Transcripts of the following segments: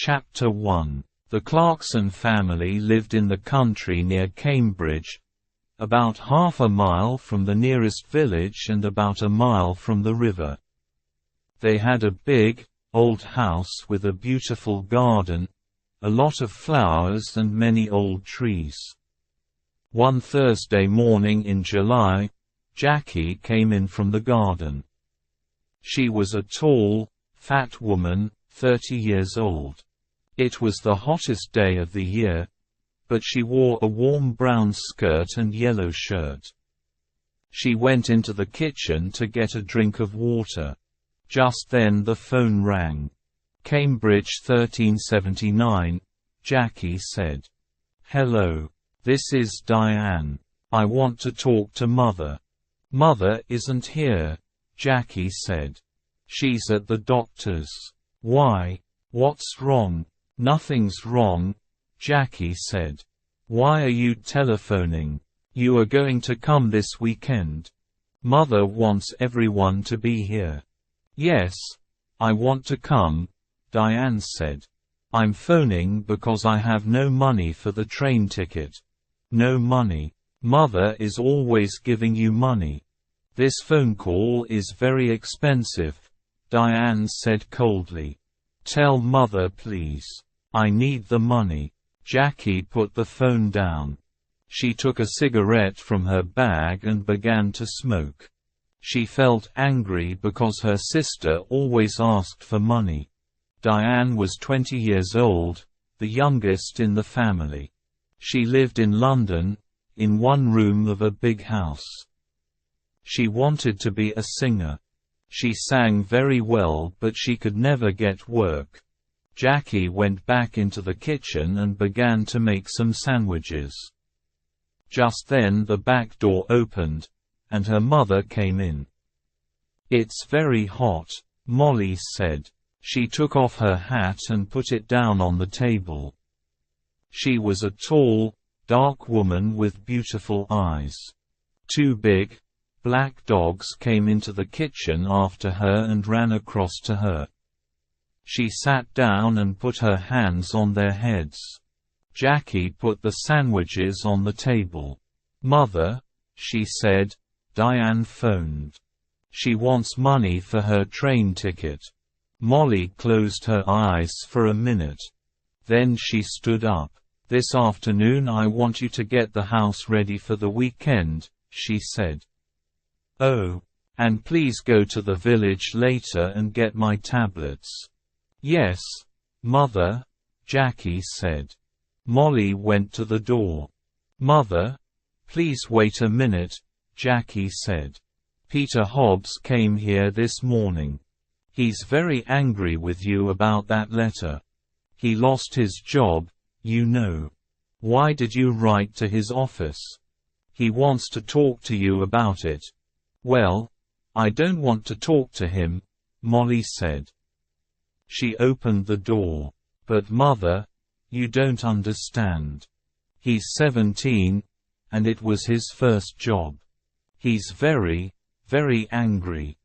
Chapter 1. The Clarkson family lived in the country near Cambridge, about half a mile from the nearest village and about a mile from the river. They had a big, old house with a beautiful garden, a lot of flowers and many old trees. One Thursday morning in July, Jackie came in from the garden. She was a tall, fat woman, 30 years old. It was the hottest day of the year, but she wore a warm brown skirt and yellow shirt. She went into the kitchen to get a drink of water. Just then the phone rang. Cambridge 1379, Jackie said. "Hello. This is Diane. I want to talk to Mother." "Mother isn't here," Jackie said. "She's at the doctor's." "Why? What's wrong?" "Nothing's wrong," Jackie said. "Why are you telephoning? You are going to come this weekend. Mother wants everyone to be here." "Yes, I want to come," Diane said. "I'm phoning because I have no money for the train ticket." "No money? Mother is always giving you money." "This phone call is very expensive," Diane said coldly. "Tell Mother please. I need the money." Jackie put the phone down. She took a cigarette from her bag and began to smoke. She felt angry because her sister always asked for money. Diane was 20 years old, the youngest in the family. She lived in London, in one room of a big house. She wanted to be a singer. She sang very well, but she could never get work. Jackie went back into the kitchen and began to make some sandwiches. Just then the back door opened, and her mother came in. "It's very hot," Molly said. She took off her hat and put it down on the table. She was a tall, dark woman with beautiful eyes. Two big, black dogs came into the kitchen after her and ran across to her. She sat down and put her hands on their heads. Jackie put the sandwiches on the table. "Mother," she said, "Diane phoned. She wants money for her train ticket." Molly closed her eyes for a minute. Then she stood up. "This afternoon I want you to get the house ready for the weekend," she said. "Oh. And please go to the village later and get my tablets." "Yes, Mother," Jackie said. Molly went to the door. "Mother, please wait a minute," Jackie said. "Peter Hobbs came here this morning. He's very angry with you about that letter. He lost his job, you know. Why did you write to his office? He wants to talk to you about it." "Well, I don't want to talk to him," Molly said. She opened the door. "But Mother, you don't understand. He's 17, and it was his first job. He's very, very angry.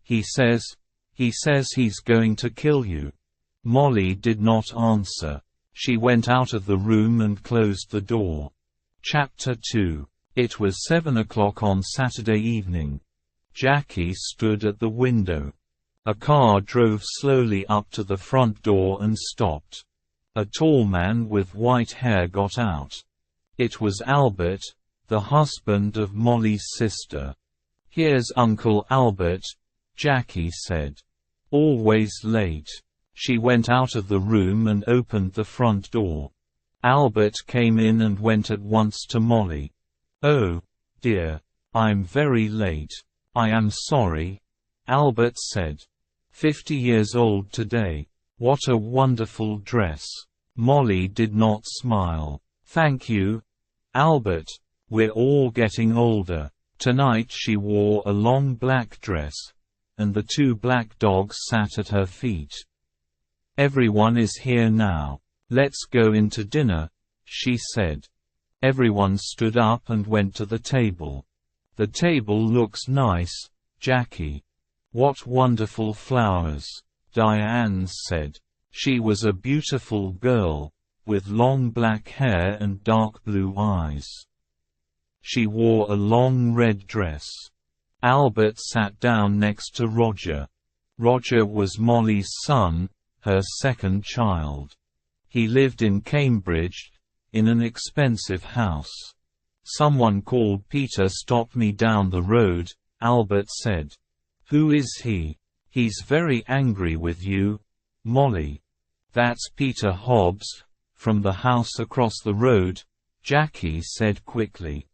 He says he's going to kill you." Molly did not answer. She went out of the room and closed the door. Chapter 2. It was 7 o'clock on Saturday evening. Jackie stood at the window. A car drove slowly up to the front door and stopped. A tall man with white hair got out. It was Albert, the husband of Molly's sister. "Here's Uncle Albert," Jackie said. "Always late." She went out of the room and opened the front door. Albert came in and went at once to Molly. "Oh, dear. I'm very late. I am sorry," Albert said. 50 years old today. What a wonderful dress." Molly did not smile. "Thank you, Albert. We're all getting older." Tonight she wore a long black dress, and the two black dogs sat at her feet. "Everyone is here now. Let's go into dinner," she said. Everyone stood up and went to the table. "The table looks nice, Jackie. What wonderful flowers," Diane said. She was a beautiful girl, with long black hair and dark blue eyes. She wore a long red dress. Albert sat down next to Roger. Roger was Molly's son, her second child. He lived in Cambridge, in an expensive house. "Someone called Peter stopped me down the road," Albert said. "Who is he?" "He's very angry with you, Molly." "That's Peter Hobbs, from the house across the road," Jackie said quickly.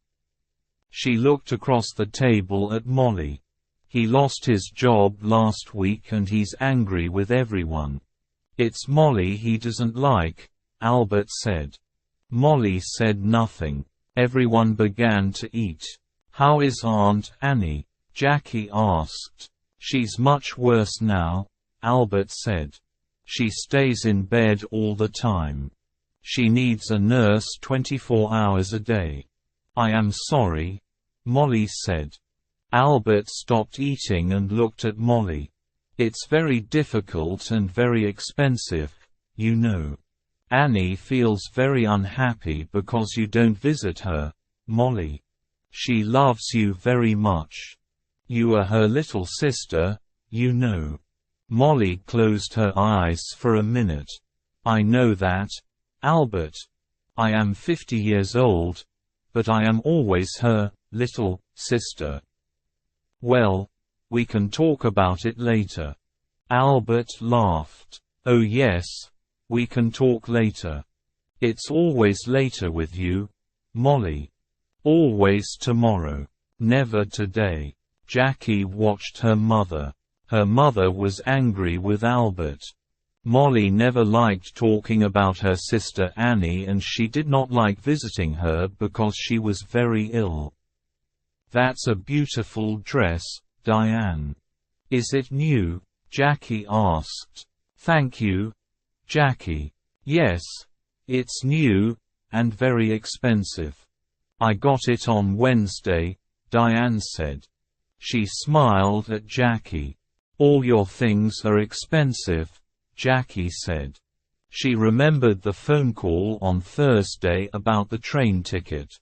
She looked across the table at Molly. "He lost his job last week and he's angry with everyone." "It's Molly he doesn't like," Albert said. Molly said nothing. Everyone began to eat. "How is Aunt Annie?" Jackie asked. "She's much worse now," Albert said. "She stays in bed all the time. She needs a nurse 24 hours a day." "I am sorry," Molly said. Albert stopped eating and looked at Molly. "It's very difficult and very expensive, you know. Annie feels very unhappy because you don't visit her, Molly. She loves you very much. You are her little sister, you know." Molly closed her eyes for a minute. "I know that, Albert. I am 50 years old, but I am always her little sister." "Well, we can talk about it later." Albert laughed. "Oh yes, we can talk later. It's always later with you, Molly. Always tomorrow. Never today." Jackie watched her mother. Her mother was angry with Albert. Molly never liked talking about her sister Annie, and she did not like visiting her because she was very ill. "That's a beautiful dress, Diane. Is it new?" Jackie asked. "Thank you, Jackie. Yes, it's new, and very expensive. I got it on Wednesday," Diane said. She smiled at Jackie. "All your things are expensive," Jackie said. She remembered the phone call on Thursday about the train ticket.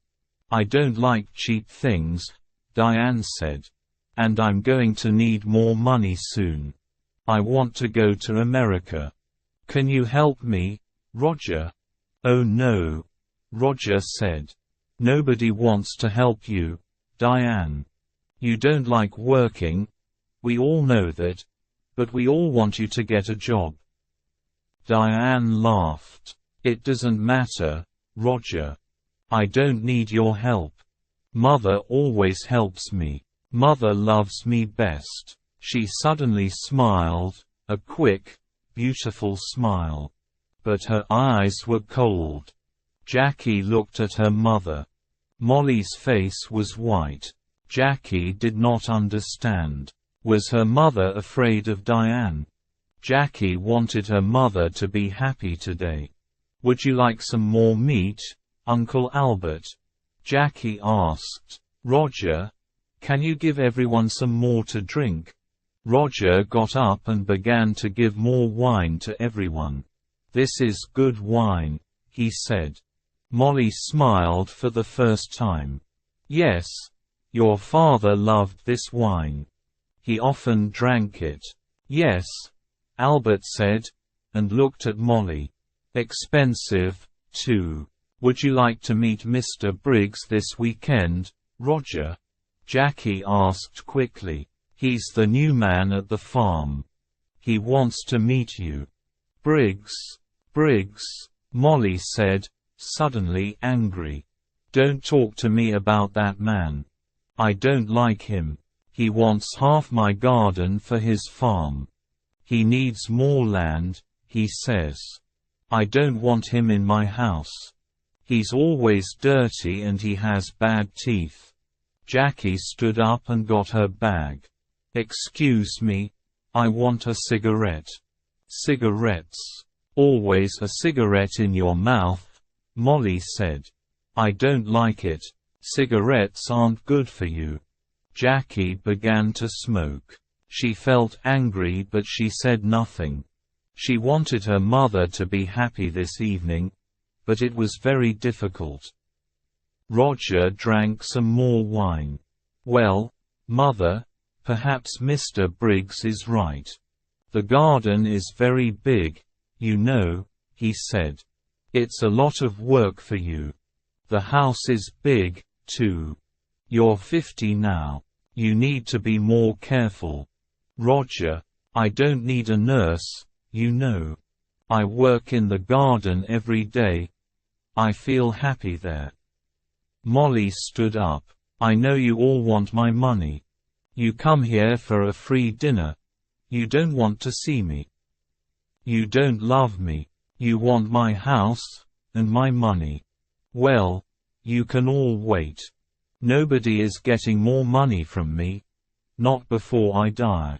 "I don't like cheap things," Diane said. "And I'm going to need more money soon. I want to go to America. Can you help me, Roger?" "Oh no," Roger said. "Nobody wants to help you, Diane. You don't like working. We all know that. But we all want you to get a job." Diane laughed. "It doesn't matter, Roger. I don't need your help. Mother always helps me. Mother loves me best." She suddenly smiled, a quick, beautiful smile. But her eyes were cold. Jackie looked at her mother. Molly's face was white. Jackie did not understand. Was her mother afraid of Diane? Jackie wanted her mother to be happy today. "Would you like some more meat, Uncle Albert?" Jackie asked. "Roger, can you give everyone some more to drink?" Roger got up and began to give more wine to everyone. "This is good wine," he said. Molly smiled for the first time. "Yes, your father loved this wine. He often drank it." "Yes," Albert said, and looked at Molly. "Expensive, too. Would you like to meet Mr. Briggs this weekend, Roger?" Jackie asked quickly. "He's the new man at the farm. He wants to meet you." "Briggs? Briggs?" Molly said, suddenly angry. "Don't talk to me about that man. I don't like him. He wants half my garden for his farm. He needs more land, he says. I don't want him in my house. He's always dirty and he has bad teeth." Jackie stood up and got her bag. "Excuse me, I want a cigarette." "Cigarettes? Always a cigarette in your mouth," Molly said. "I don't like it. Cigarettes aren't good for you." Jackie began to smoke. She felt angry but she said nothing. She wanted her mother to be happy this evening, but it was very difficult. Roger drank some more wine. "Well, Mother, perhaps Mr. Briggs is right. The garden is very big, you know," he said. "It's a lot of work for you. The house is big, too. You're 50 now. You need to be more careful." "Roger, I don't need a nurse, you know. I work in the garden every day. I feel happy there." Molly stood up. "I know you all want my money. You come here for a free dinner. You don't want to see me. You don't love me. You want my house, and my money. Well, you can all wait. Nobody is getting more money from me. Not before I die."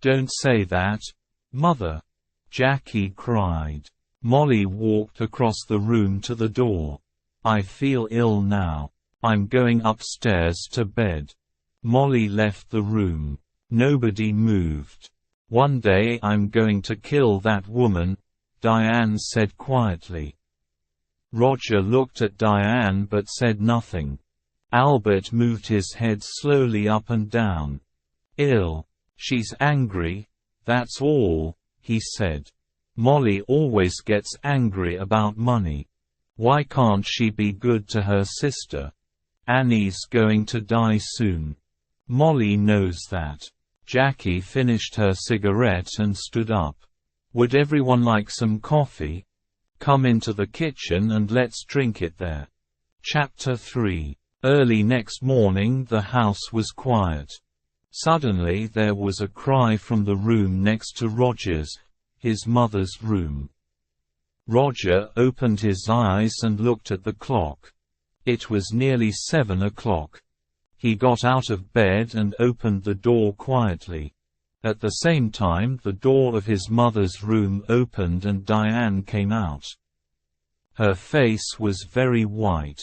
"Don't say that, Mother," Jackie cried. Molly walked across the room to the door. "I feel ill now. I'm going upstairs to bed." Molly left the room. Nobody moved. "One day I'm going to kill that woman," Diane said quietly. Roger looked at Diane but said nothing. Albert moved his head slowly up and down. "Ill. She's angry, that's all," he said. "Molly always gets angry about money. Why can't she be good to her sister? Annie's going to die soon. Molly knows that." Jackie finished her cigarette and stood up. "Would everyone like some coffee? Come into the kitchen and let's drink it there." Chapter 3. Early next morning the house was quiet. Suddenly there was a cry from the room next to Roger's, his mother's room. Roger opened his eyes and looked at the clock. It was nearly 7 o'clock. He got out of bed and opened the door quietly. At the same time the door of his mother's room opened and Diane came out. Her face was very white.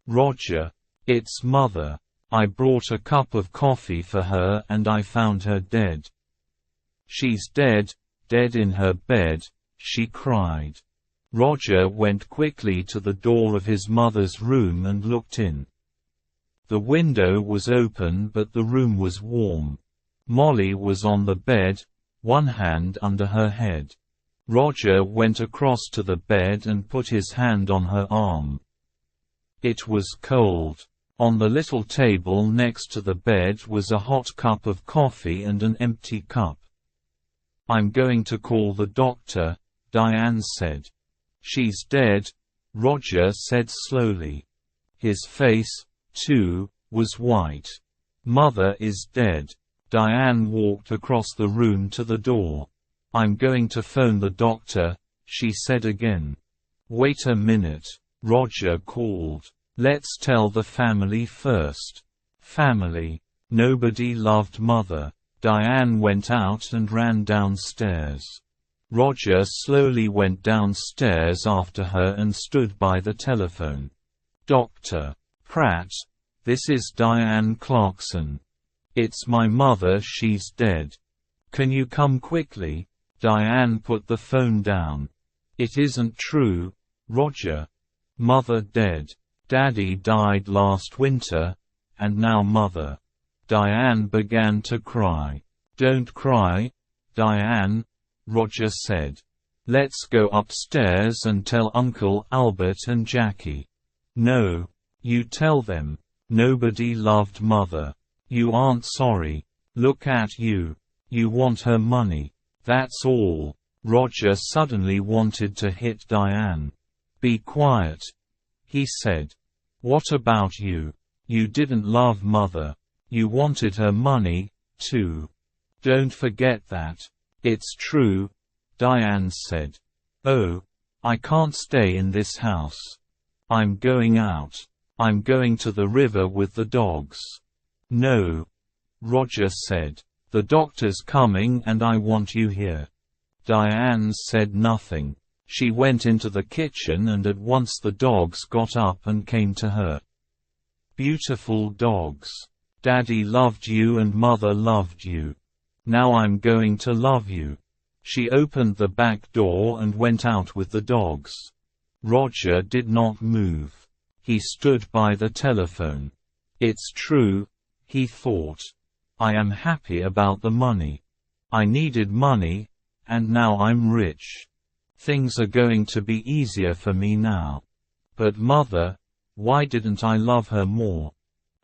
"Roger, it's Mother. I brought a cup of coffee for her and I found her dead." "She's dead, dead in her bed," she cried. Roger went quickly to the door of his mother's room and looked in. The window was open but the room was warm. Molly was on the bed, one hand under her head. Roger went across to the bed and put his hand on her arm. It was cold. On the little table next to the bed was a hot cup of coffee and an empty cup. "I'm going to call the doctor," Diane said. "She's dead," Roger said slowly. His face, too, was white. "Mother is dead." Diane walked across the room to the door. "I'm going to phone the doctor," she said again. "Wait a minute," Roger called. "Let's tell the family first." Family. Nobody loved Mother. Diane went out and ran downstairs. Roger slowly went downstairs after her and stood by the telephone. "Dr. Pratt, this is Diane Clarkson. It's my mother, she's dead. Can you come quickly?" Diane put the phone down. "It isn't true, Roger. Mother dead. Daddy died last winter, and now Mother." Diane began to cry. "Don't cry, Diane," Roger said. "Let's go upstairs and tell Uncle Albert and Jackie." "No. You tell them. Nobody loved Mother. You aren't sorry. Look at you. You want her money. That's all." Roger suddenly wanted to hit Diane. "Be quiet," he said. "What about you? You didn't love Mother. You wanted her money, too. Don't forget that." "It's true," Diane said. "Oh, I can't stay in this house. I'm going out. I'm going to the river with the dogs." "No," Roger said. "The doctor's coming and I want you here." Diane said nothing. She went into the kitchen and at once the dogs got up and came to her. "Beautiful dogs. Daddy loved you and Mother loved you. Now I'm going to love you." She opened the back door and went out with the dogs. Roger did not move. He stood by the telephone. It's true, he thought. I am happy about the money. I needed money, and now I'm rich. Things are going to be easier for me now. But mother, why didn't I love her more?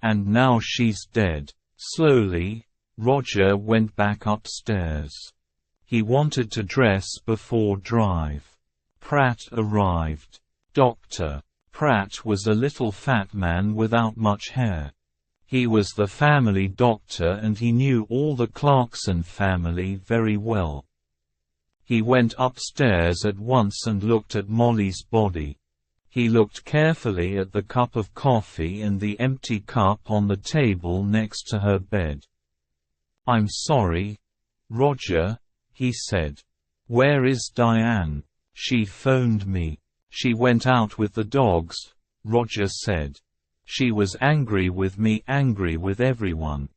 And now she's dead. Slowly, Roger went back upstairs. He wanted to dress before drive. Pratt arrived. Dr. Pratt was a little fat man without much hair. He was the family doctor and he knew all the Clarkson family very well. He went upstairs at once and looked at Molly's body. He looked carefully at the cup of coffee and the empty cup on the table next to her bed. "I'm sorry, Roger," he said. "Where is Diane?" "She phoned me. She went out with the dogs," Roger said. "She was angry with me, angry with everyone."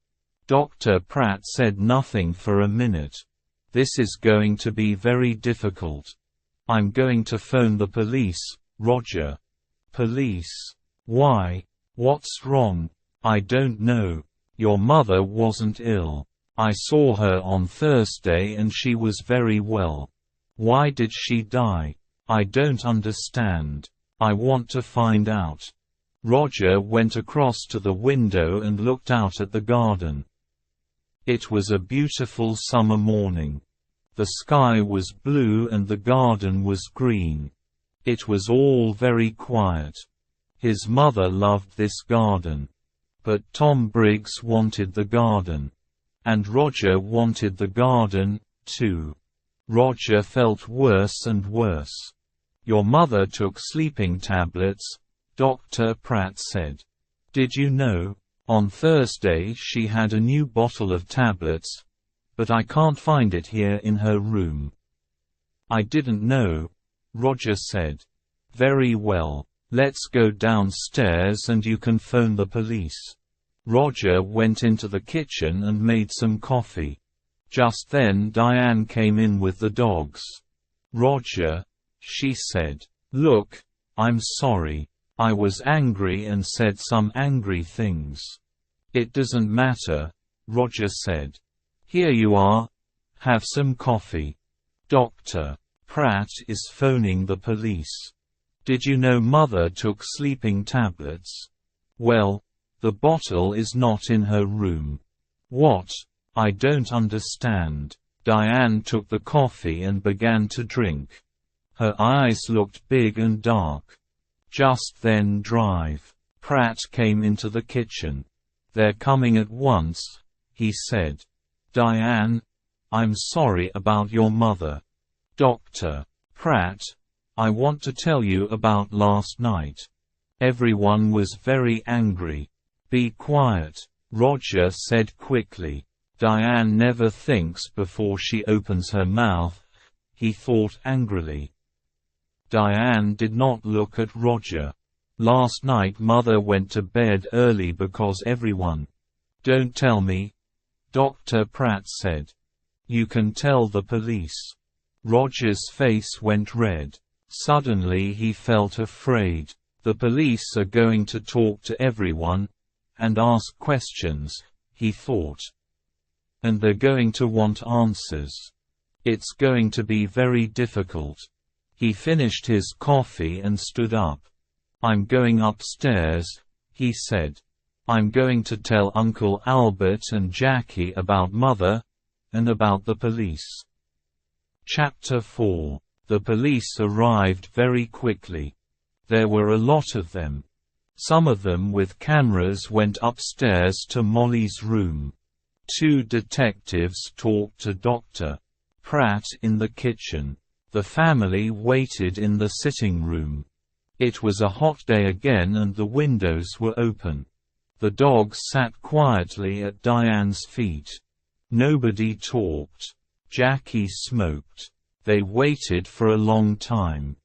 Dr. Pratt said nothing for a minute. "This is going to be very difficult. I'm going to phone the police, Roger." "Police? Why? What's wrong?" "I don't know. Your mother wasn't ill. I saw her on Thursday and she was very well. Why did she die? I don't understand. I want to find out." Roger went across to the window and looked out at the garden. It was a beautiful summer morning. The sky was blue and the garden was green. It was all very quiet. His mother loved this garden. But Tom Briggs wanted the garden. And Roger wanted the garden, too. Roger felt worse and worse. "Your mother took sleeping tablets," Dr. Pratt said. "Did you know? On Thursday she had a new bottle of tablets, but I can't find it here in her room." "I didn't know," Roger said. "Very well. Let's go downstairs and you can phone the police." Roger went into the kitchen and made some coffee. Just then Diane came in with the dogs. "Roger," she said. "Look, I'm sorry. I was angry and said some angry things." "It doesn't matter," Roger said. "Here you are. Have some coffee." Dr. Pratt is phoning the police. "Did you know Mother took sleeping tablets?" "Well, the bottle is not in her room." "What? I don't understand." Diane took the coffee and began to drink. Her eyes looked big and dark. Just then Drive. Pratt came into the kitchen. "They're coming at once," he said. "Diane, I'm sorry about your mother." "Dr. Pratt, I want to tell you about last night. Everyone was very angry." "Be quiet," Roger said quickly. "Diane never thinks before she opens her mouth," he thought angrily. Diane did not look at Roger. "Last night Mother went to bed early because everyone—" "Don't tell me," Dr. Pratt said. "You can tell the police." Roger's face went red. Suddenly he felt afraid. The police are going to talk to everyone and ask questions, he thought. And they're going to want answers. It's going to be very difficult. He finished his coffee and stood up. "I'm going upstairs," he said. "I'm going to tell Uncle Albert and Jackie about Mother and about the police." Chapter 4. The police arrived very quickly. There were a lot of them. Some of them with cameras went upstairs to Molly's room. 2 detectives talked to Dr. Pratt in the kitchen. The family waited in the sitting room. It was a hot day again and the windows were open. The dogs sat quietly at Diane's feet. Nobody talked. Jackie smoked. They waited for a long time.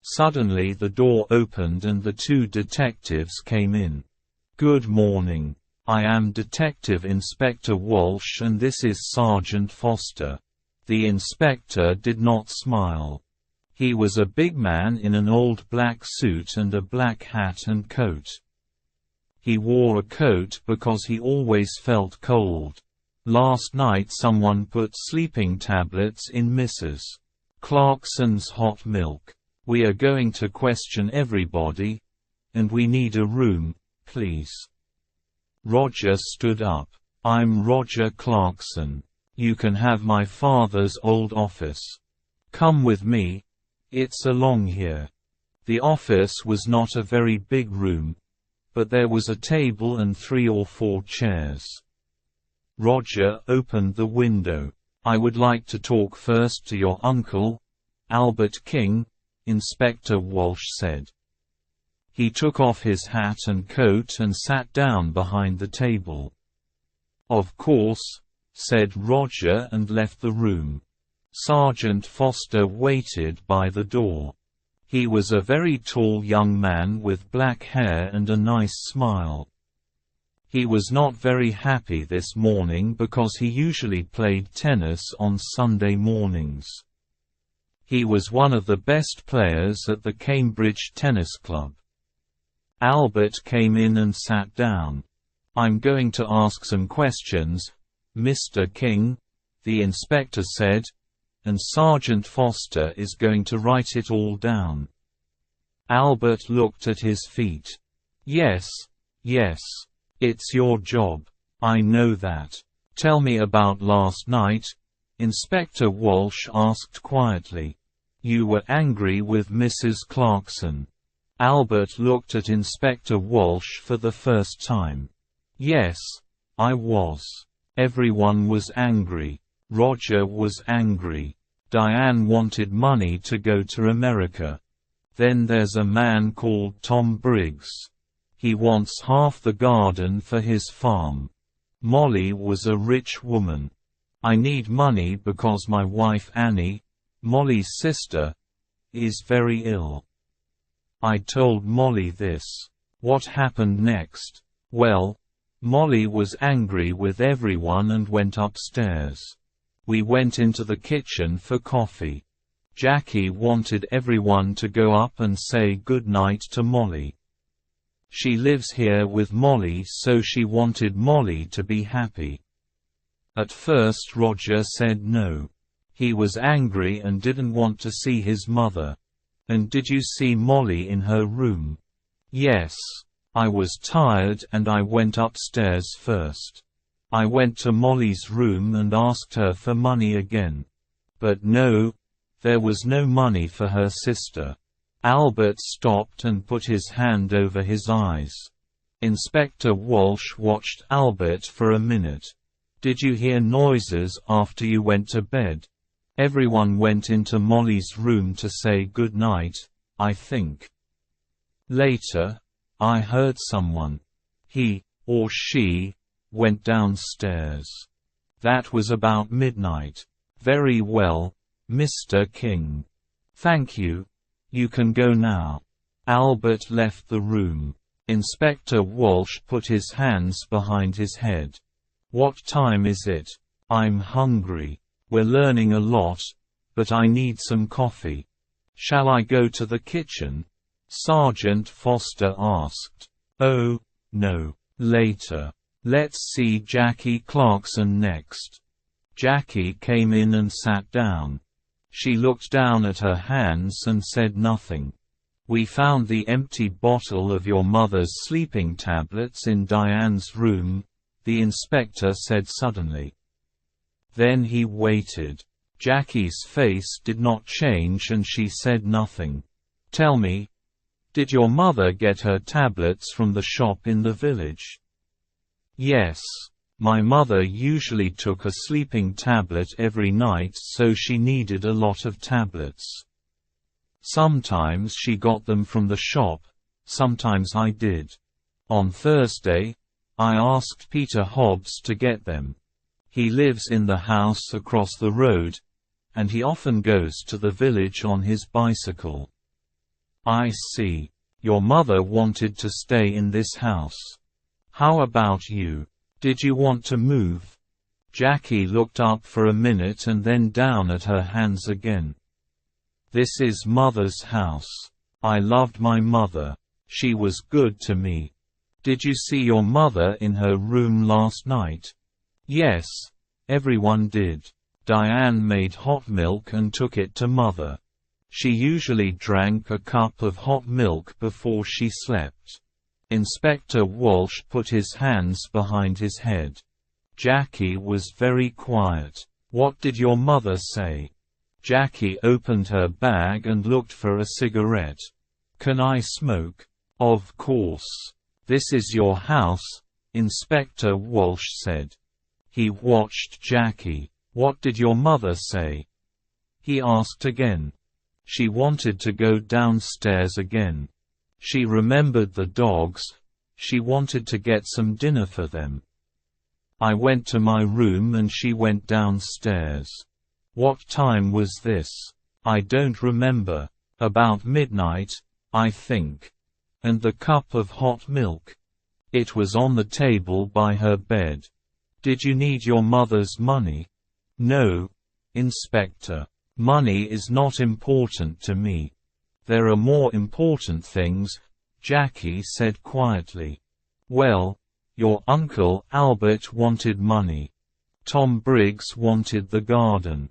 Suddenly the door opened and the 2 detectives came in. "Good morning. I am Detective Inspector Walsh and this is Sergeant Foster. The inspector did not smile. He was a big man in an old black suit and a black hat and coat. He wore a coat because he always felt cold. Last night someone put sleeping tablets in Mrs. Clarkson's hot milk. We are going to question everybody, and we need a room, please. Roger stood up. I'm Roger Clarkson. You can have my father's old office. Come with me. It's along here. The office was not a very big room, but there was a table and 3 or 4 chairs. Roger opened the window. I would like to talk first to your uncle, Albert King, Inspector Walsh said. He took off his hat and coat and sat down behind the table. Of course, said Roger and left the room. Sergeant Foster waited by the door. He was a very tall young man with black hair and a nice smile. He was not very happy this morning because he usually played tennis on Sunday mornings. He was one of the best players at the Cambridge Tennis Club. Albert came in and sat down. I'm going to ask some questions, Mr. King, the inspector said, and Sergeant Foster is going to write it all down. Albert looked at his feet. Yes, it's your job. I know that. Tell me about last night, Inspector Walsh asked quietly. You were angry with Mrs. Clarkson. Albert looked at Inspector Walsh for the first time. Yes, I was. Everyone was angry. Roger was angry. Diane wanted money to go to America. Then there's a man called Tom Briggs. He wants half the garden for his farm. Molly was a rich woman. I need money because my wife Annie, Molly's sister, is very ill. I told Molly this. What happened next? Well, Molly was angry with everyone and went upstairs. We went into the kitchen for coffee. Jackie wanted everyone to go up and say good night to Molly. She lives here with Molly, so she wanted Molly to be happy. At first Roger said no. He was angry and didn't want to see his mother. And did you see Molly in her room? Yes. I was tired and I went upstairs first. I went to Molly's room and asked her for money again. But no, there was no money for her sister. Albert stopped and put his hand over his eyes. Inspector Walsh watched Albert for a minute. Did you hear noises after you went to bed? Everyone went into Molly's room to say good night, I think. Later, I heard someone. He, or she, went downstairs. That was about midnight. Very well, Mr. King. Thank you. You can go now. Albert left the room. Inspector Walsh put his hands behind his head. What time is it? I'm hungry. We're learning a lot, but I need some coffee. Shall I go to the kitchen? Sergeant Foster asked. Oh, no. Later. Let's see Jackie Clarkson next. Jackie came in and sat down. She looked down at her hands and said nothing. We found the empty bottle of your mother's sleeping tablets in Diane's room, the inspector said suddenly. Then he waited. Jackie's face did not change and she said nothing. Tell me, did your mother get her tablets from the shop in the village? Yes. My mother usually took a sleeping tablet every night, so she needed a lot of tablets. Sometimes she got them from the shop, sometimes I did. On Thursday, I asked Peter Hobbs to get them. He lives in the house across the road, and he often goes to the village on his bicycle. I see. Your mother wanted to stay in this house. How about you? Did you want to move? Jackie looked up for a minute and then down at her hands again. "This is Mother's house. I loved my mother. She was good to me. Did you see your mother in her room last night?" "Yes, everyone did. Diane made hot milk and took it to Mother. She usually drank a cup of hot milk before she slept." Inspector Walsh put his hands behind his head. Jackie was very quiet. "What did your mother say?" Jackie opened her bag and looked for a cigarette. "Can I smoke?" "Of course. This is your house," Inspector Walsh said. He watched Jackie. "What did your mother say?" he asked again. "She wanted to go downstairs again. She remembered the dogs. She wanted to get some dinner for them. I went to my room and she went downstairs." "What time was this?" "I don't remember. About midnight, I think." "And the cup of hot milk?" "It was on the table by her bed." "Did you need your mother's money?" "No, Inspector. Money is not important to me. There are more important things," Jackie said quietly. "Well, your Uncle Albert wanted money. Tom Briggs wanted the garden.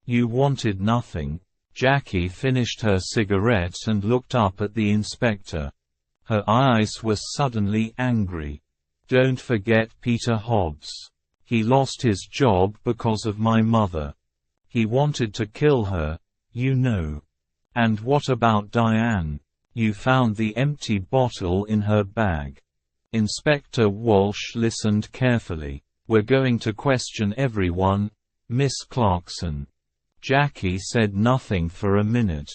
You wanted nothing." Jackie finished her cigarette and looked up at the inspector. Her eyes were suddenly angry. "Don't forget Peter Hobbs. He lost his job because of my mother. He wanted to kill her, you know." "And what about Diane? You found the empty bottle in her bag." Inspector Walsh listened carefully. "We're going to question everyone, Miss Clarkson." Jackie said nothing for a minute.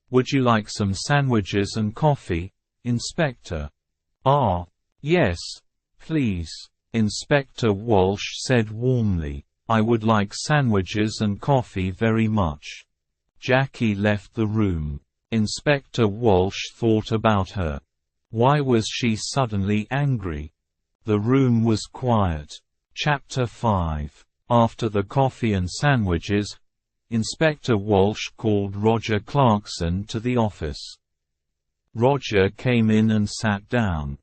"Would you like some sandwiches and coffee, Inspector?" "Ah, yes, please," Inspector Walsh said warmly. "I would like sandwiches and coffee very much." Jackie left the room. Inspector Walsh thought about her. Why was she suddenly angry? The room was quiet. Chapter 5. After the coffee and sandwiches, Inspector Walsh called Roger Clarkson to the office. Roger came in and sat down.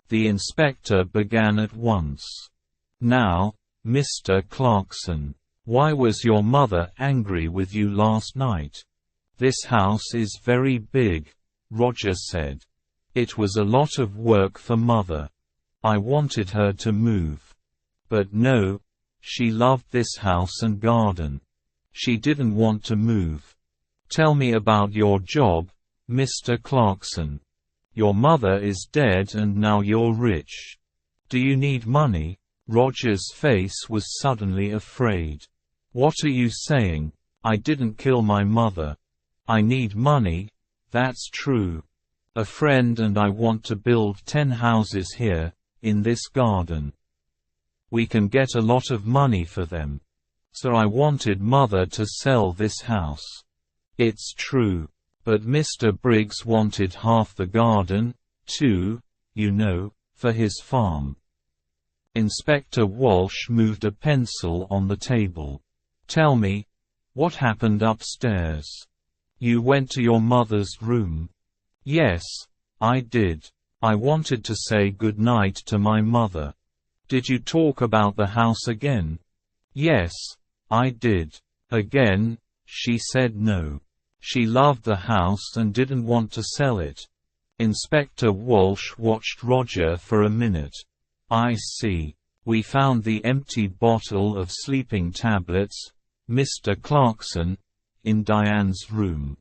The inspector began at once. "Now, Mr. Clarkson, why was your mother angry with you last night?" "This house is very big," Roger said. "It was a lot of work for Mother. I wanted her to move. But no, she loved this house and garden. She didn't want to move." "Tell me about your job, Mr. Clarkson. Your mother is dead and now you're rich. Do you need money?" Roger's face was suddenly afraid. "What are you saying? I didn't kill my mother. I need money, that's true. A friend and I want to build 10 houses here, in this garden. We can get a lot of money for them. So I wanted Mother to sell this house." "It's true. But Mr. Briggs wanted half the garden, too, you know, for his farm." Inspector Walsh moved a pencil on the table. "Tell me, what happened upstairs? You went to your mother's room?" "Yes, I did. I wanted to say good night to my mother." "Did you talk about the house again?" "Yes, I did. Again, she said no. She loved the house and didn't want to sell it." Inspector Walsh watched Roger for a minute. "I see. We found the empty bottle of sleeping tablets, Mr. Clarkson, in Diane's room."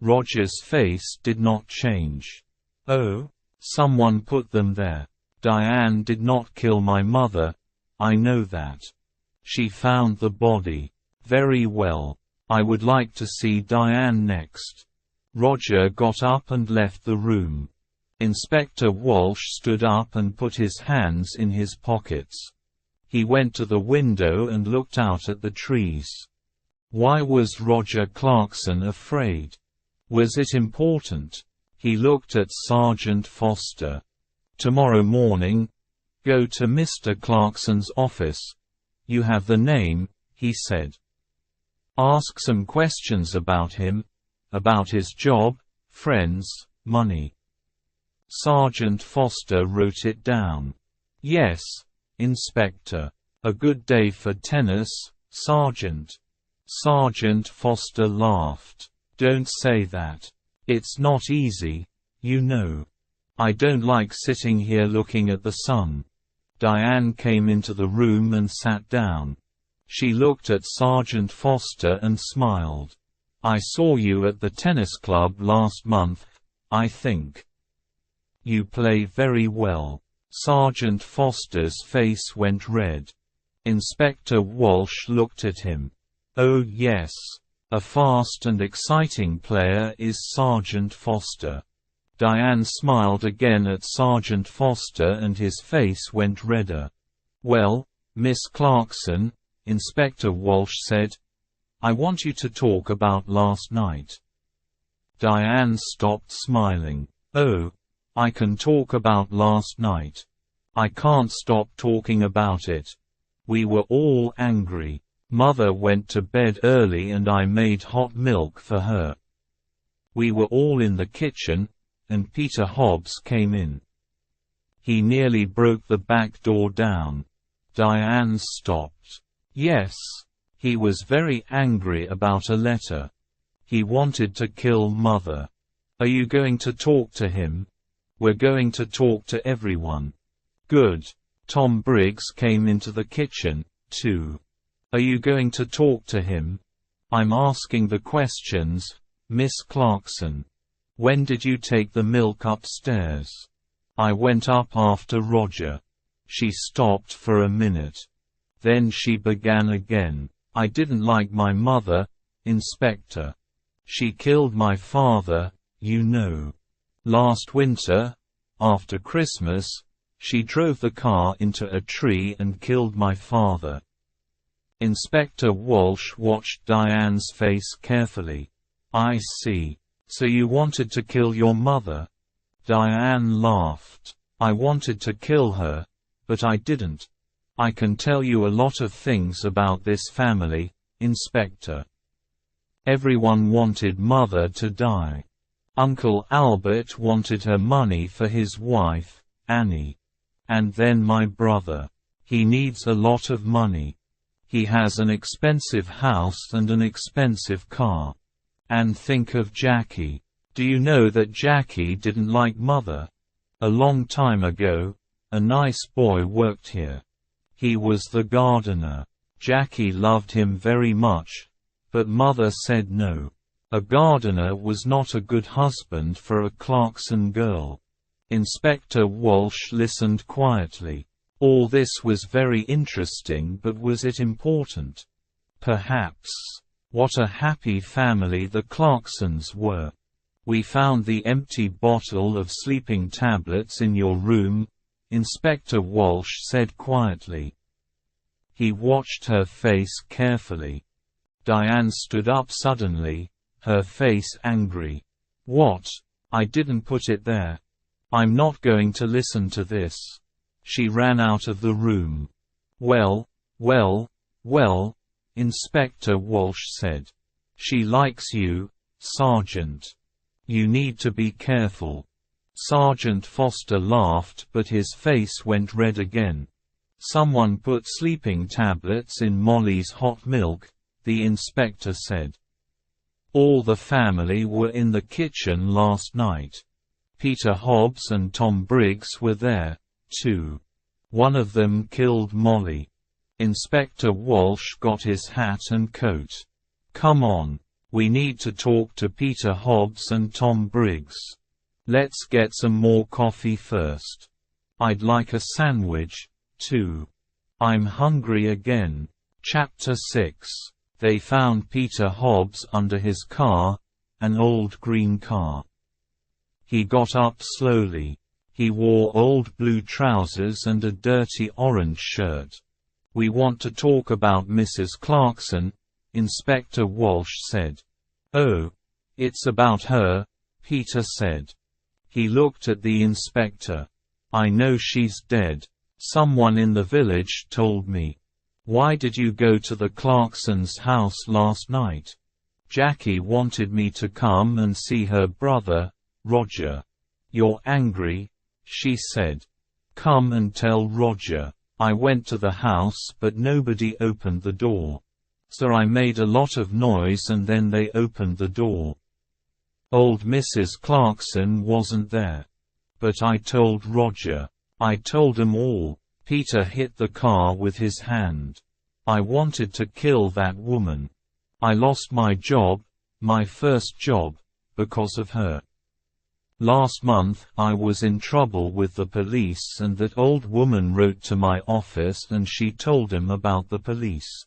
Roger's face did not change. "Oh, someone put them there. Diane did not kill my mother, I know that. She found the body. Very well. I would like to see Diane next." Roger got up and left the room. Inspector Walsh stood up and put his hands in his pockets. He went to the window and looked out at the trees. Why was Roger Clarkson afraid? Was it important? He looked at Sergeant Foster. "Tomorrow morning, go to Mr. Clarkson's office. You have the name, he said. Ask some questions about him, about his job, friends, money. Sergeant Foster wrote it down. Yes, Inspector. A good day for tennis, Sergeant. Sergeant Foster laughed. Don't say that. It's not easy, you know. I don't like sitting here looking at the sun. Diane came into the room and sat down. She looked at Sergeant Foster and smiled. I saw you at the tennis club last month, I think. You play very well. Sergeant Foster's face went red. Inspector Walsh looked at him. Oh yes. A fast and exciting player is Sergeant Foster. Diane smiled again at Sergeant Foster and his face went redder. Well, Miss Clarkson, Inspector Walsh said, I want you to talk about last night. Diane stopped smiling. Oh, I can talk about last night. I can't stop talking about it. We were all angry. Mother went to bed early and I made hot milk for her. We were all in the kitchen, and Peter Hobbs came in. He nearly broke the back door down. Diane stopped. Yes. He was very angry about a letter. He wanted to kill Mother. Are you going to talk to him? We're going to talk to everyone. Good. Tom Briggs came into the kitchen, too. Are you going to talk to him? I'm asking the questions, Miss Clarkson. When did you take the milk upstairs? I went up after Roger. She stopped for a minute. Then she began again. I didn't like my mother, Inspector. She killed my father, you know. Last winter, after Christmas, she drove the car into a tree and killed my father. Inspector Walsh watched Diane's face carefully. I see. So you wanted to kill your mother? Diane laughed. I wanted to kill her, but I didn't. I can tell you a lot of things about this family, Inspector. Everyone wanted Mother to die. Uncle Albert wanted her money for his wife, Annie. And then my brother. He needs a lot of money. He has an expensive house and an expensive car. And think of Jackie. Do you know that Jackie didn't like Mother? A long time ago, a nice boy worked here. He was the gardener. Jackie loved him very much, but Mother said no. A gardener was not a good husband for a Clarkson girl. Inspector Walsh listened quietly. All this was very interesting, but was it important? Perhaps. What a happy family the Clarksons were. We found the empty bottle of sleeping tablets in your room, Inspector Walsh said quietly. He watched her face carefully. Diane stood up suddenly, her face angry. What? I didn't put it there. I'm not going to listen to this. She ran out of the room. Well, Inspector Walsh said. She likes you, Sergeant. You need to be careful. Sergeant Foster laughed, but his face went red again. Someone put sleeping tablets in Molly's hot milk, the inspector said. All the family were in the kitchen last night. Peter Hobbs and Tom Briggs were there, too. One of them killed Molly. Inspector Walsh got his hat and coat. Come on. We need to talk to Peter Hobbs and Tom Briggs. Let's get some more coffee first. I'd like a sandwich, too. I'm hungry again. Chapter 6. They found Peter Hobbs under his car, an old green car. He got up slowly. He wore old blue trousers and a dirty orange shirt. We want to talk about Mrs. Clarkson, Inspector Walsh said. Oh, it's about her, Peter said. He looked at the inspector. I know she's dead. Someone in the village told me. Why did you go to the Clarksons' house last night? Jackie wanted me to come and see her brother, Roger. You're angry, she said. Come and tell Roger. I went to the house but nobody opened the door. So I made a lot of noise and then they opened the door. Old Mrs. Clarkson wasn't there. But I told Roger. I told him all. Peter hit the car with his hand. I wanted to kill that woman. I lost my job, my first job, because of her. Last month I was in trouble with the police and that old woman wrote to my office and she told him about the police.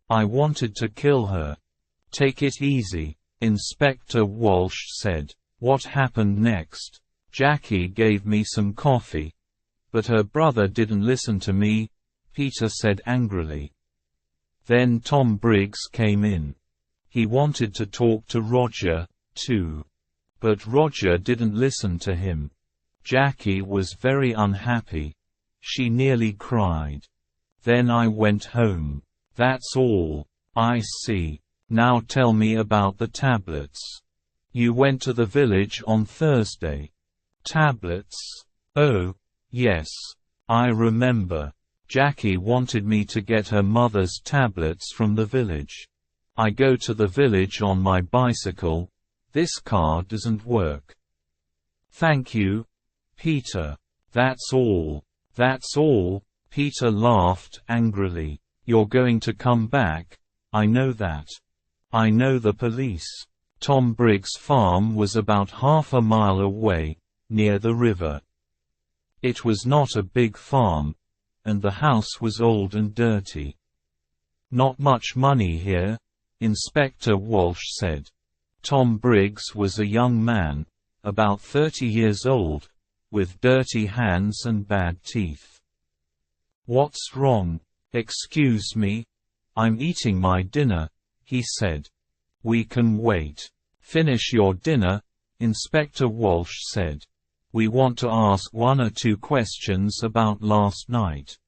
I wanted to kill her. Take it easy, Inspector Walsh said. What happened next? Jackie gave me some coffee. But her brother didn't listen to me, Peter said angrily. Then Tom Briggs came in. He wanted to talk to Roger, too. But Roger didn't listen to him. Jackie was very unhappy. She nearly cried. Then I went home. That's all. I see. Now tell me about the tablets. You went to the village on Thursday. Tablets? Oh, yes. I remember. Jackie wanted me to get her mother's tablets from the village. I go to the village on my bicycle. This car doesn't work. Thank you, Peter. That's all. That's all, Peter laughed angrily. You're going to come back, I know that. I know the police. Tom Briggs' farm was about half a mile away, near the river. It was not a big farm, and the house was old and dirty. Not much money here, Inspector Walsh said. Tom Briggs was a young man, about 30 years old, with dirty hands and bad teeth. What's wrong? Excuse me? I'm eating my dinner, he said. We can wait. Finish your dinner, Inspector Walsh said. We want to ask 1 or 2 questions about last night.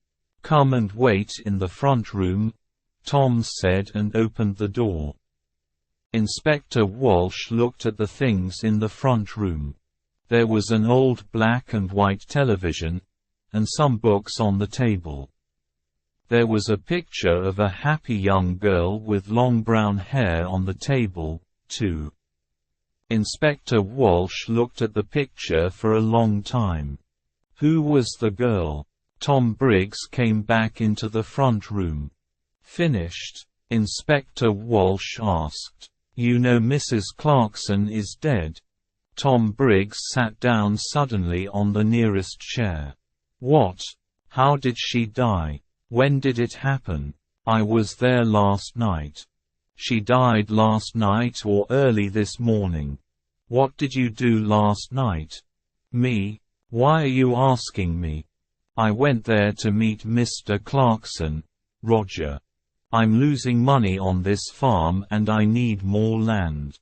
Come and wait in the front room, Tom said and opened the door. Inspector Walsh looked at the things in the front room. There was an old black and white television, and some books on the table. There was a picture of a happy young girl with long brown hair on the table, too. Inspector Walsh looked at the picture for a long time. Who was the girl? Tom Briggs came back into the front room. Finished? Inspector Walsh asked. You know Mrs. Clarkson is dead. Tom Briggs sat down suddenly on the nearest chair. What? How did she die? When did it happen? I was there last night. She died last night or early this morning. What did you do last night? Me? Why are you asking me? I went there to meet Mr. Clarkson, Roger. I'm losing money on this farm and I need more land.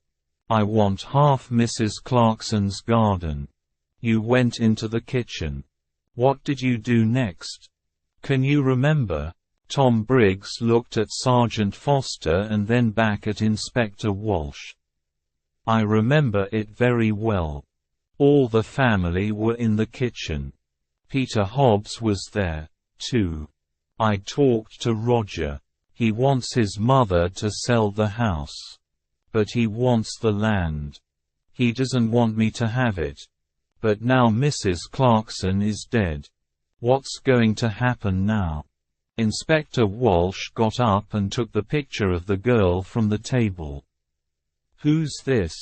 I want half Mrs. Clarkson's garden. You went into the kitchen. What did you do next? Can you remember? Tom Briggs looked at Sergeant Foster and then back at Inspector Walsh. I remember it very well. All the family were in the kitchen. Peter Hobbs was there, too. I talked to Roger. He wants his mother to sell the house. But he wants the land. He doesn't want me to have it. But now Mrs. Clarkson is dead. What's going to happen now? Inspector Walsh got up and took the picture of the girl from the table. Who's this?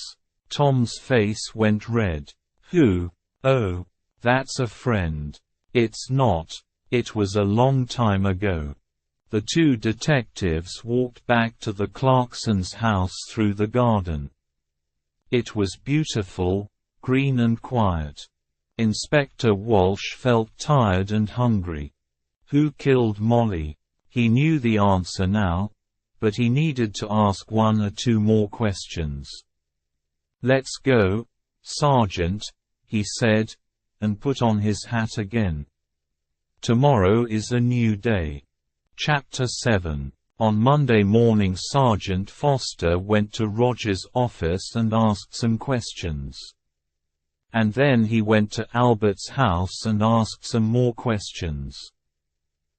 Tom's face went red. Who? Oh, that's a friend. It's not. It was a long time ago. The 2 detectives walked back to the Clarksons' house through the garden. It was beautiful, green and quiet. Inspector Walsh felt tired and hungry. Who killed Molly? He knew the answer now, but he needed to ask 1 or 2 more questions. Let's go, Sergeant, he said, and put on his hat again. Tomorrow is a new day. Chapter 7. On Monday morning, Sergeant Foster went to Roger's office and asked some questions. And then he went to Albert's house and asked some more questions.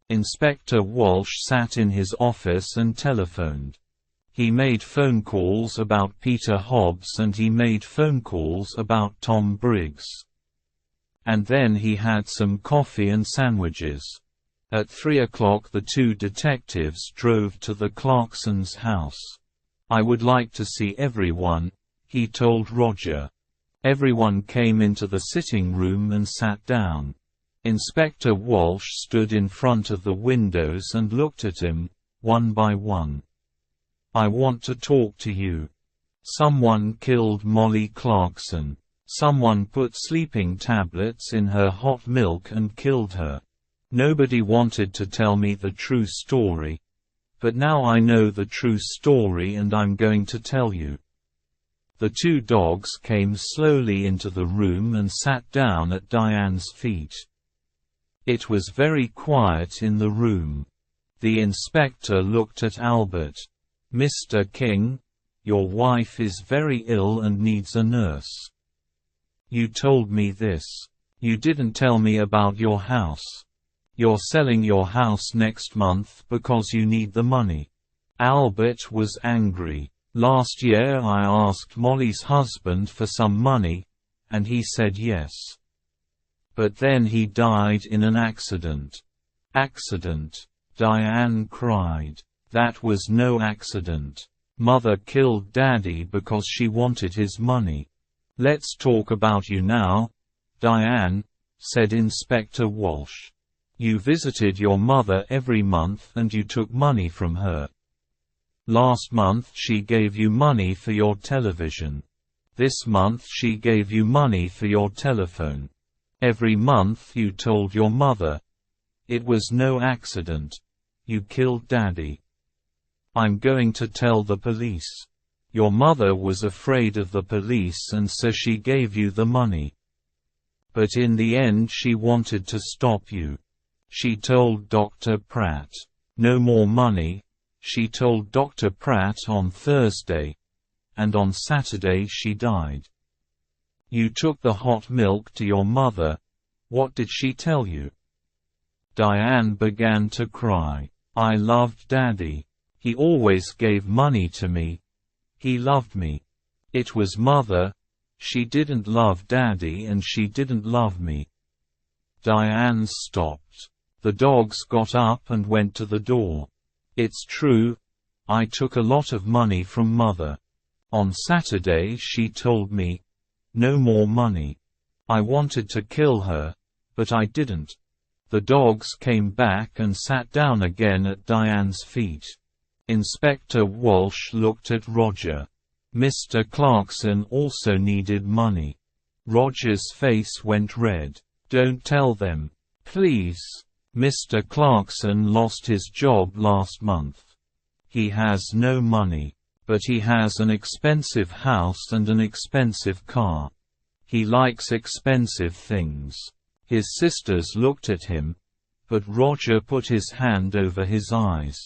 Inspector Walsh sat in his office and telephoned. He made phone calls about Peter Hobbs and he made phone calls about Tom Briggs. And then he had some coffee and sandwiches. At 3 o'clock the two detectives drove to the Clarksons' house. "I would like to see everyone," he told Roger. Everyone came into the sitting room and sat down. Inspector Walsh stood in front of the windows and looked at him, one by one. "I want to talk to you. Someone killed Molly Clarkson. Someone put sleeping tablets in her hot milk and killed her. Nobody wanted to tell me the true story. But now I know the true story and I'm going to tell you." The two dogs came slowly into the room and sat down at Diane's feet. It was very quiet in the room. The inspector looked at Albert. "Mr. King, your wife is very ill and needs a nurse. You told me this. You didn't tell me about your house. You're selling your house next month because you need the money." Albert was angry. "Last year I asked Molly's husband for some money, and he said yes. But then he died in an accident." "Accident?" Diane cried. "That was no accident. Mother killed Daddy because she wanted his money." "Let's talk about you now, Diane," said Inspector Walsh. "You visited your mother every month and you took money from her. Last month she gave you money for your television. This month she gave you money for your telephone. Every month you told your mother, 'It was no accident. You killed Daddy. I'm going to tell the police.' Your mother was afraid of the police and so she gave you the money. But in the end she wanted to stop you. She told Dr. Pratt, 'No more money.' She told Dr. Pratt on Thursday. And on Saturday she died. You took the hot milk to your mother. What did she tell you?" Diane began to cry. "I loved Daddy. He always gave money to me. He loved me. It was Mother. She didn't love Daddy and she didn't love me." Diane stopped. The dogs got up and went to the door. "It's true. I took a lot of money from Mother. On Saturday she told me, 'No more money.' I wanted to kill her, but I didn't." The dogs came back and sat down again at Diane's feet. Inspector Walsh looked at Roger. Mr. Clarkson also needed money. Roger's face went red. "Don't tell them. Please. Mr. Clarkson lost his job last month. He has no money. But he has an expensive house and an expensive car. He likes expensive things." His sisters looked at him, but Roger put his hand over his eyes.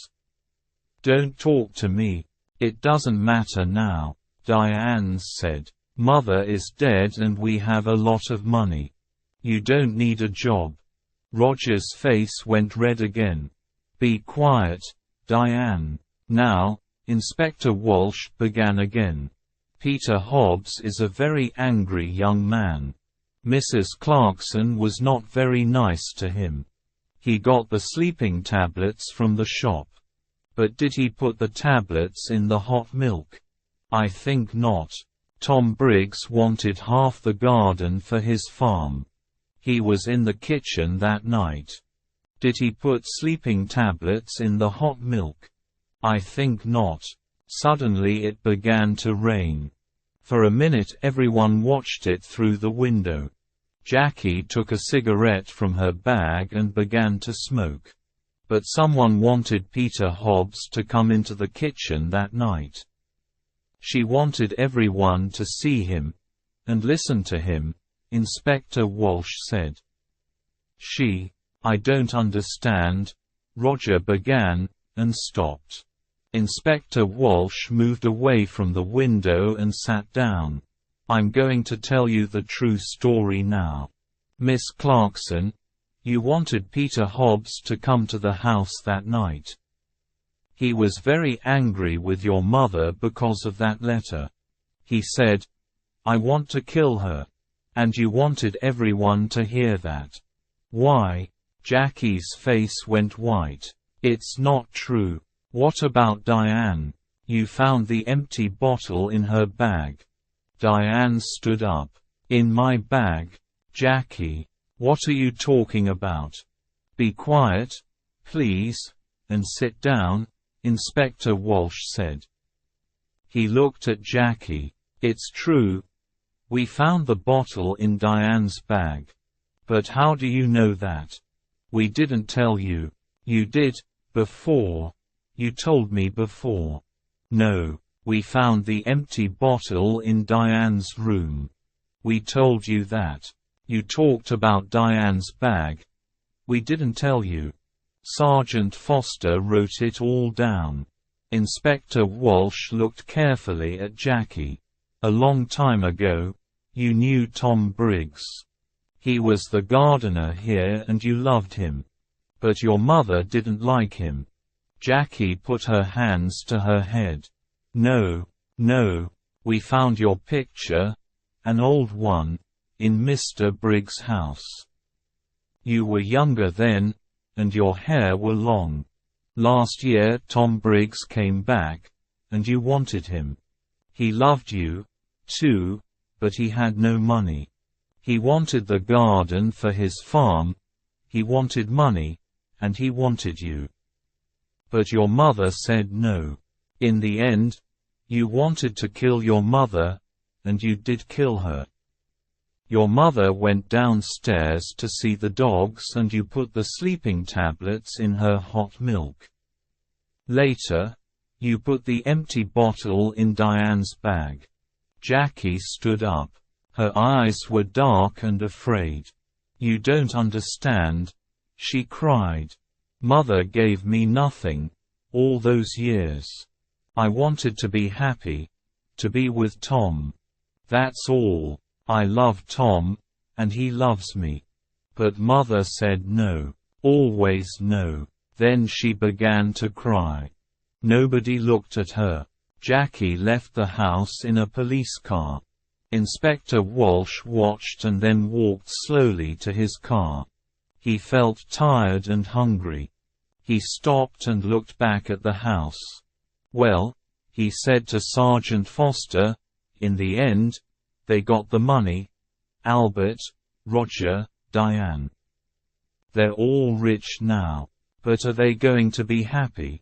"Don't talk to me. It doesn't matter now," Diane said. "Mother is dead and we have a lot of money. You don't need a job." Roger's face went red again. "Be quiet, Diane. Now," Inspector Walsh began again. "Peter Hobbs is a very angry young man. Mrs. Clarkson was not very nice to him. He got the sleeping tablets from the shop. But did he put the tablets in the hot milk? I think not. Tom Briggs wanted half the garden for his farm. He was in the kitchen that night. Did he put sleeping tablets in the hot milk? I think not." Suddenly it began to rain. For a minute everyone watched it through the window. Jackie took a cigarette from her bag and began to smoke. But someone wanted Peter Hobbs to come into the kitchen that night. She wanted everyone to see him and listen to him, Inspector Walsh said. "I don't understand," Roger began, and stopped. Inspector Walsh moved away from the window and sat down. "I'm going to tell you the true story now. Miss Clarkson, you wanted Peter Hobbs to come to the house that night. He was very angry with your mother because of that letter. He said, 'I want to kill her.' And you wanted everyone to hear that." "Why?" Jackie's face went white. "It's not true." "What about Diane? You found the empty bottle in her bag." Diane stood up. "In my bag? Jackie, what are you talking about?" "Be quiet, please, and sit down," Inspector Walsh said. He looked at Jackie. "It's true. We found the bottle in Diane's bag. But how do you know that?" "We didn't tell you." "You did, before. You told me before." "No, we found the empty bottle in Diane's room. We told you that. You talked about Diane's bag. We didn't tell you." Sergeant Foster wrote it all down. Inspector Walsh looked carefully at Jackie. "A long time ago, you knew Tom Briggs. He was the gardener here and you loved him. But your mother didn't like him." Jackie put her hands to her head. "No, no, we found your picture, an old one, in Mr. Briggs' house. You were younger then, and your hair were long. Last year Tom Briggs came back, and you wanted him. He loved you, too, but he had no money. He wanted the garden for his farm, he wanted money, and he wanted you. But your mother said no. In the end, you wanted to kill your mother, and you did kill her. Your mother went downstairs to see the dogs and you put the sleeping tablets in her hot milk. Later, you put the empty bottle in Diane's bag." Jackie stood up. Her eyes were dark and afraid. "You don't understand," she cried. "Mother gave me nothing, all those years. I wanted to be happy, to be with Tom. That's all. I love Tom, and he loves me. But Mother said no, always no." Then she began to cry. Nobody looked at her. Jackie left the house in a police car. Inspector Walsh watched and then walked slowly to his car. He felt tired and hungry. He stopped and looked back at the house. "Well," he said to Sergeant Foster, "in the end, they got the money. Albert, Roger, Diane. They're all rich now. But are they going to be happy?